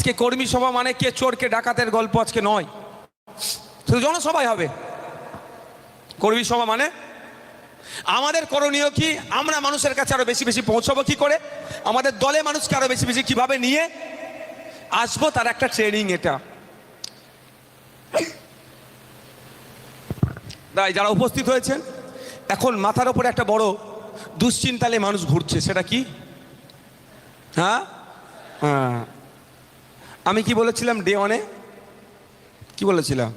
আজকে কর্মী সভা মানে কে চোর কে ডাকাতের গল্প আজকে নয়, শুধু জনসভায় হবে। কর্মী সভা মানে আমাদের করণীয় কি, আমরা মানুষের কাছে আরো বেশি বেশি পৌঁছাবো কি করে, আমাদের দলে মানুষকে আরো বেশি বেশি কিভাবে নিয়ে আসবো, তার একটা ট্রেনিং এটা। তাই যারা উপস্থিত হয়েছেন, এখন মাথার উপরে একটা বড় দুশ্চিন্তালে মানুষ ঘুরছে, সেটা কি? হ্যাঁ হ্যাঁ, আমি কি বলেছিলাম ডে ওয়ানে, কি বলেছিলাম?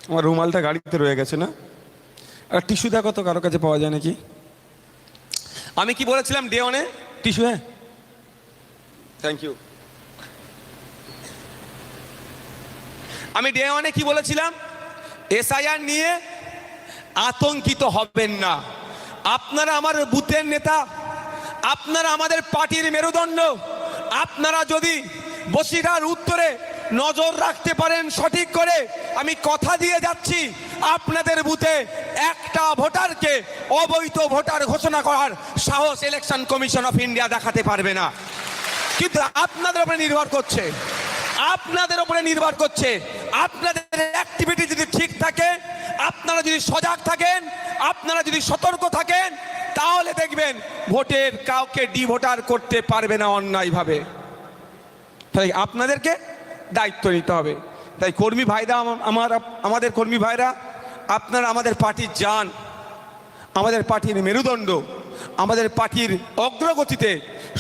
আমার রুমালটা গাড়িতে রয়ে গেছে না, আর টিস্যু দেখো তো কারো কাছে পাওয়া যায় নাকি। আমি কি বলেছিলাম ডে ওয়ানে? টিস্যু, হ্যাঁ থ্যাংক ইউ। আমি ডে ওয়ানে কি বলেছিলাম? এসআইআর নিয়ে আতঙ্কিত হবেন না, আপনারা আমার বুথের নেতা, আপনারা আমাদের পার্টির মেরুদণ্ড, আপনারা যদি বসিরহাট উত্তরে নজর রাখতে পারেন সঠিক করে, আমি কথা দিয়ে যাচ্ছি আপনাদের বুথে একটা ভোটারকে অবৈধ ভোটার ঘোষণা করার সাহস ইলেকশন কমিশন অফ ইন্ডিয়া দেখাতে পারবে না। কিন্তু আপনাদের উপরে নির্ভর করছে, আপনাদের উপরে নির্ভর করছে, আপনাদের অ্যাক্টিভিটি যদি ঠিক থাকে, আপনারা যদি সজাগ থাকেন, আপনারা যদি সতর্ক থাকেন, তাহলে দেখবেন ভোটের কাউকে ডিভোটার করতে পারবে না অন্যায়ভাবে। তাই আপনাদেরকে দায়িত্ব নিতে হবে। তাই কর্মী ভাইরা, আমাদের কর্মী ভাইরা, আপনারা আমাদের পার্টির জান, আমাদের পার্টির মেরুদণ্ড, আমাদের পার্টির অগ্রগতিতে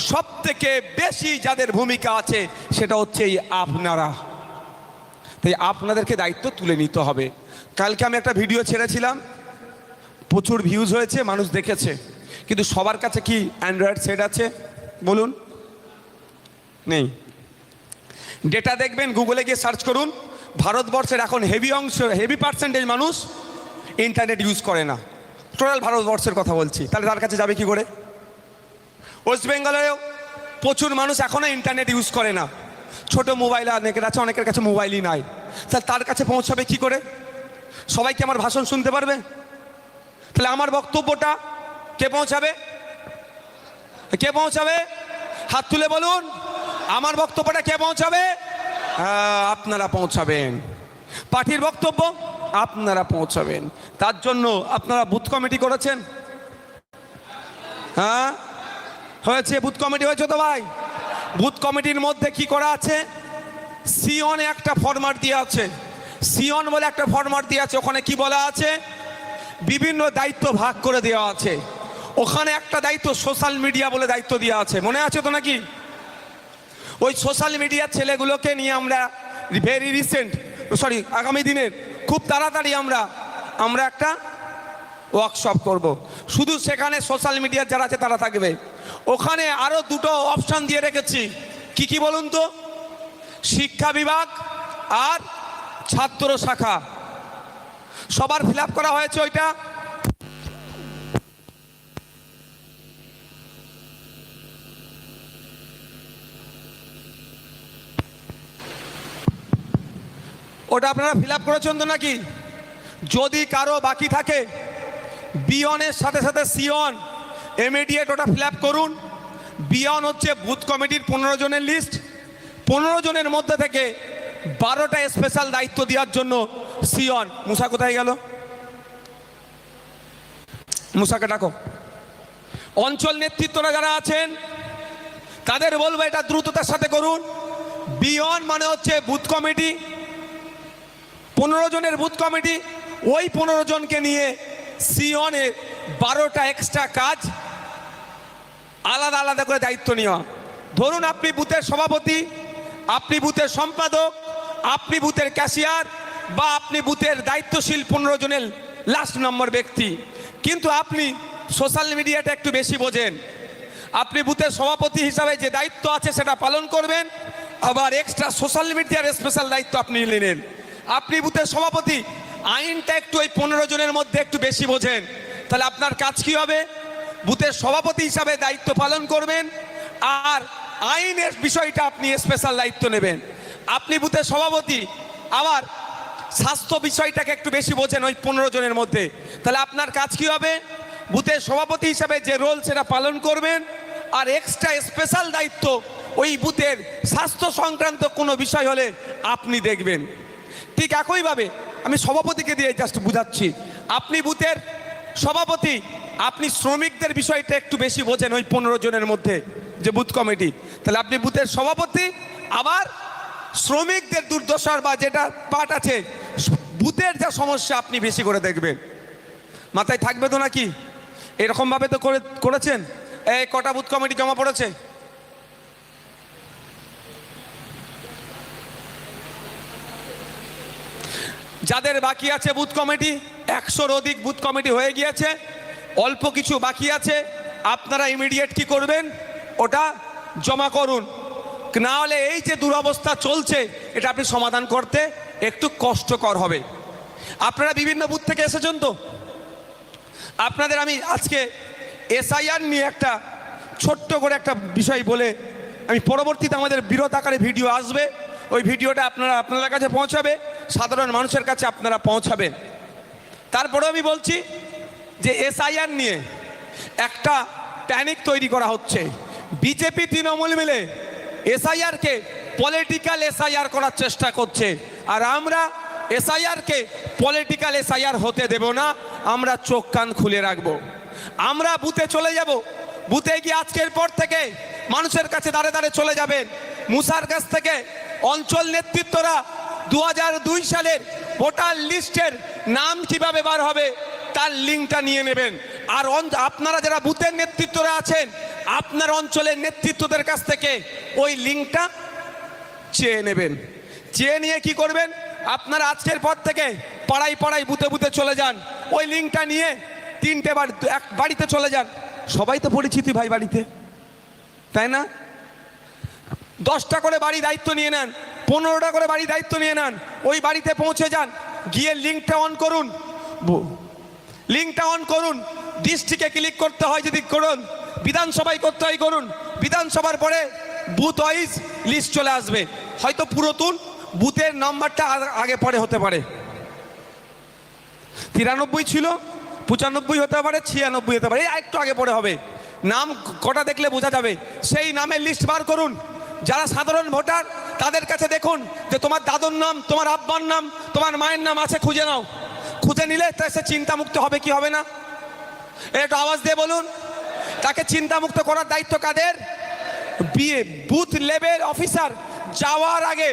সব থেকে বেশি যাদের ভূমিকা আছে সেটা হচ্ছে এই আপনারা। তাই আপনাদেরকে দায়িত্ব তুলে নিতে হবে। কালকে আমি একটা ভিডিও ছেড়েছিলাম, প্রচুর ভিউজ হয়েছে, মানুষ দেখেছে, কিন্তু সবার কাছে কি অ্যান্ড্রয়েড সেট আছে বলুন? নেই। ডেটা দেখবেন, গুগলে গিয়ে সার্চ করুন, ভারতবর্ষের এখন হেভি পার্সেন্টেজ মানুষ ইন্টারনেট ইউজ করে না। টোটাল ভারতবর্ষের কথা বলছি, তাহলে তার কাছে যাবে কি করে? ওয়েস্ট বেঙ্গলেও প্রচুর মানুষ এখনো ইন্টারনেট ইউজ করে না, ছোট মোবাইল অনেকের আছে, অনেকের কাছে মোবাইলই নাই, তাহলে তার কাছে পৌঁছাবে কি করে? সবাই কি আমার ভাষণ শুনতে পারবে? তাহলে আমার বক্তব্যটা কে পৌঁছাবে? কে পৌঁছাবে? হাত তুলে বলুন, আমার বক্তব্যটা কে পৌঁছাবে? আপনারা পৌঁছাবেন। পার্টির বক্তব্য আপনারা পৌঁছাবেন। তার জন্য আপনারা বুথ কমিটি করেছেন? হ্যাঁ হয়েছে, বুথ কমিটি হয়েছে তো ভাই? বুথ কমিটির মধ্যে কি করা আছে? সিওনে একটা ফরম্যাট দিয়ে আছে, সিওন বলে একটা ফরম্যাট দিয়ে আছে। ওখানে কি বলা আছে? বিভিন্ন দায়িত্ব ভাগ করে দেওয়া আছে। ওখানে একটা দায়িত্ব সোশ্যাল মিডিয়া বলে দায়িত্ব দেওয়া আছে, মনে আছে তো নাকি? ওই সোশ্যাল মিডিয়ার ছেলেগুলোকে নিয়ে আমরা আগামী দিনের খুব তাড়াতাড়ি আমরা একটা ওয়ার্কশপ করব। শুধু সেখানে সোশ্যাল মিডিয়ার যারা আছে তারা থাকবে। ওখানে আরো দুটো অপশন দিয়ে রেখেছি, কি কি বলুন তো? শিক্ষা বিভাগ আর ছাত্র শাখা। সবার ফিল আপ করা হয়েছে ওইটা? ওটা আপনারা ফিল আপ করেছেন তো নাকি? যদি কারো বাকি থাকে, বিয়নের সাথে সাথে সিয়ন ইমিডিয়েট ওটা ফিল আপ করুন। বিয়ন হচ্ছে বুথ কমিটির 15 জনের লিস্ট। 15 জনের মধ্যে থেকে 12টা স্পেশাল দায়িত্ব দেওয়ার জন্য সিয়ন। মুসা কোথায় গেল? মুসাকে ডাকো। অঞ্চল নেতৃত্বরা যারা আছেন তাদের বলবো এটা দ্রুততার সাথে করুন। বিয়ন মানে হচ্ছে বুথ কমিটি, 15 জনের বুথ কমিটি। ওই 15 জনকে নিয়ে সিওনে 12টা এক্সট্রা কাজ আলাদা আলাদা করে দায়িত্ব নেওয়া। ধরুন আপনি বুথের সভাপতি, আপনি বুথের সম্পাদক, আপনি বুথের ক্যাশিয়ার, বা আপনি বুথের দায়িত্বশীল 15 জনের লাস্ট নম্বর ব্যক্তি, কিন্তু আপনি সোশ্যাল মিডিয়াটা একটু বেশি বোঝেন। আপনি বুথের সভাপতি হিসাবে যে দায়িত্ব আছে সেটা পালন করবেন, আবার এক্সট্রা সোশ্যাল মিডিয়ার স্পেশাল দায়িত্ব আপনি নিলেন। আপনি বুথের সভাপতি, আইনটা একটু ওই 15 জনের মধ্যে একটু বেশি বোঝেন, তাহলে আপনার কাজ কি হবে? বুথের সভাপতি হিসাবে দায়িত্ব পালন করবেন, আর আইনের বিষয়টা আপনি স্পেশাল দায়িত্ব নেবেন। আপনি বুথের সভাপতি, আবার স্বাস্থ্য বিষয়টাকে একটু বেশি বোঝেন ওই 15 জনের মধ্যে, তাহলে আপনার কাজ কি হবে? বুথের সভাপতি হিসাবে যে রোল সেটা পালন করবেন, আর এক্সট্রা স্পেশাল দায়িত্ব ওই বুথের স্বাস্থ্য সংক্রান্ত কোনো বিষয় হলে আপনি দেখবেন। ঠিক একইভাবে আমি সভাপতিকে দিয়ে জাস্ট বুঝাচ্ছি, আপনি বুথের সভাপতি, আপনি শ্রমিকদের বিষয়টা একটু বেশি বোঝেন, ওই 15 জনের মধ্যে যে বুথ কমিটি, তাহলে আপনি বুথের সভাপতি, আবার শ্রমিকদের দুর্দশার বা যেটা পার্ট আছে বুথের যা সমস্যা আপনি বেশি করে দেখবেন। মাথায় থাকবে তো নাকি? এরকমভাবে তো করেছেন। এই কটা বুথ কমিটি জমা পড়েছে? যাদের বাকি আছে বুথ কমিটি, 100-র অধিক বুথ কমিটি হয়ে গিয়েছে, অল্প কিছু বাকি আছে, আপনারা ইমিডিয়েট কি করবেন, ওটা জমা করুন। না হলে এই যে দুরবস্থা চলছে এটা আপনি সমাধান করতে একটু কষ্টকর হবে। আপনারা বিভিন্ন বুথ থেকে এসেছেন, তো আপনাদের আমি আজকে এসআইআর নিয়ে একটা ছোট্ট করে একটা বিষয় বলে, আমি পরবর্তীতে আমাদের বৃহৎ আকারে ভিডিও আসবে, ওই ভিডিওটা আপনাদের কাছে পৌঁছাবে, সাধারণ মানুষের কাছে আপনারা পৌঁছাবেন। তারপরেও আমি বলছি যে এসআইআর নিয়ে একটা প্যানিক তৈরি করা হচ্ছে। বিজেপি তৃণমূল মিলে এসআইআরকে পলিটিক্যাল এসআইআর করার চেষ্টা করছে, আর আমরা এসআইআরকে পলিটিক্যাল এসআইআর হতে দেব না। আমরা চোখ কান খুলে রাখবো। আমরা বুথে চলে যাব, বুথে গিয়ে আজকের পর থেকে মানুষের কাছে দাঁড়ে দাঁড়ে চলে যাবেন। মুসার কাছ থেকে অঞ্চল নেতৃত্বরা 2002 সালের ভোটার লিস্টের নাম কিভাবে বার হবে তার লিঙ্কটা নিয়ে নেবেন। আর আপনারা যারা বুথের নেতৃত্বরা আছেন, আপনার অঞ্চলের নেতৃত্বদের কাছ থেকে ওই লিঙ্কটা চেয়ে নেবেন। চেয়ে নিয়ে কি করবেন, আপনারা আজকের পর থেকে পাড়ায় পাড়ায় বুথে বুথে চলে যান, ওই লিঙ্কটা নিয়ে 3টে বাড়িতে চলে যান। সবাই তো পরিচিতি ভাই বাড়িতে, তাই না? 10টা করে বাড়ি দায়িত্ব নিয়ে নেন, 15টা করে বাড়ি দায়িত্ব নিয়ে নেন, ওই বাড়িতে পৌঁছে যান, গিয়ে লিঙ্কটা অন করুন। লিঙ্কটা অন করুন, ডিস্ট্রিক্টে ক্লিক করতে হয় যদি করুন, বিধানসভায় করতে হয় করুন, বিধানসভার পরে বুথ ওয়াইজ লিস্ট চলে আসবে। হয়তো পুরাতন বুথের নাম্বারটা আগে পরে হতে পারে, 93 ছিল, 95 হতে পারে, 96 হতে পারে, একটু আগে পরে হবে। নাম কটা দেখলে বোঝা যাবে। সেই নামের লিস্ট বার করুন। যারা সাধারণ ভোটার তাদের কাছে দেখুন যে তোমার দাদুর নাম, তোমার আব্বার নাম, তোমার মায়ের নাম আছে, খুঁজে নাও। খুঁজে নিলে তা সে চিন্তামুক্ত হবে কি হবে না, একটু আওয়াজ দিয়ে বলুন। তাকে চিন্তামুক্ত করার দায়িত্ব কাদের? Booth level officer. যাওয়ার আগে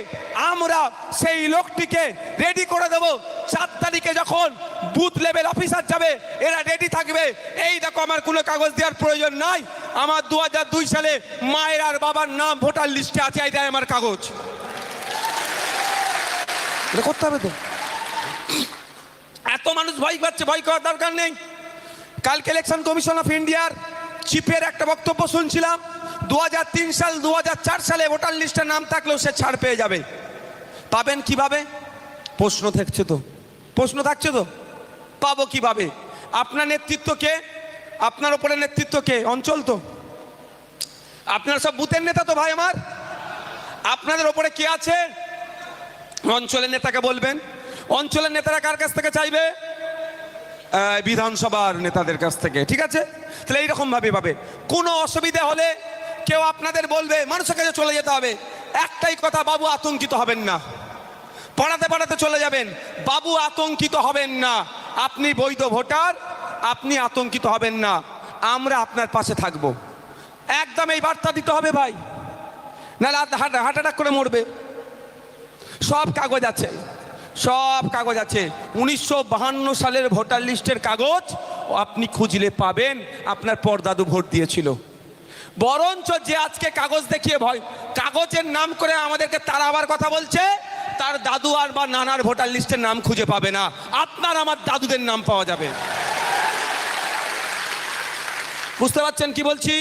আমরা সেই লোকটিকে রেডি করে দেব। 4 তারিখে যখন বুথ লেভেল অফিসার যাবে এরা রেডি থাকবে। এই দেখো, আমার কোনো কাগজ দেওয়ার প্রয়োজন নাই, আমার 2002 সালে মায়ের আর বাবার নাম ভোটার লিস্টে আছে, এই দেয় আমার কাগজ। এটা করতে হবে তো। এত মানুষ ভয় পাচ্ছে, ভয় করার দরকার নেই। কালকে ইলেকশন কমিশন অফ ইন্ডিয়ার চিফের একটা বক্তব্য শুনছিলাম, 2003 সাল 2004 সালে ভোটার লিস্টের নাম থাকলেও সে ছাড় পেয়ে যাবে। পাবেন কিভাবে? প্রশ্ন থাকছে তো, প্রশ্ন থাকছে তো, পাবো কিভাবে? আপনার নেতৃত্ব কে? আপনার উপরে নেতৃত্ব কে? অঞ্চল তো, আপনার সব বুথের নেতা তো ভাই আমার। আপনাদের ওপরে কে আছে? অঞ্চলের নেতাকে বলবেন। অঞ্চলের নেতারা কার কাছ থেকে চাইবে? বিধানসভার নেতাদের কাছ থেকে। ঠিক আছে, তাহলে এইরকম ভাবে পাবে। কোনো অসুবিধা হলে কেউ আপনাদের বলবে, মানুষের কাছে চলে যেতে হবে। একটাই কথা, বাবু আতঙ্কিত হবেন না। পড়াতে পড়াতে চলে যাবেন, বাবু আতঙ্কিত হবেন না। আপনি বৈধ ভোটার, আপনি আতঙ্কিত হবেন না, আমরা আপনার পাশে থাকবো। একদম এই বার্তা দিতে হবে ভাই, নাহলে হার্ট অ্যাটাক করে মরবে। সব কাগজ আছে, সব কাগজ আছে। 1952 সালের ভোটার লিস্টের কাগজ আপনি খুঁজলে পাবেন, আপনার পরদাদু ভোট দিয়েছিল। বরঞ্চ যে আজকে কাগজ দেখিয়ে ভয়, কাগজের নাম করে আমাদেরকে তাড়াবার কথা বলছে, তার দাদু আর বা নানার ভোটার লিস্টের নাম খুঁজে পাবে না, আপনার আমার দাদুদের নাম পাওয়া যাবে। বুঝতে পারছেন কি বলছি?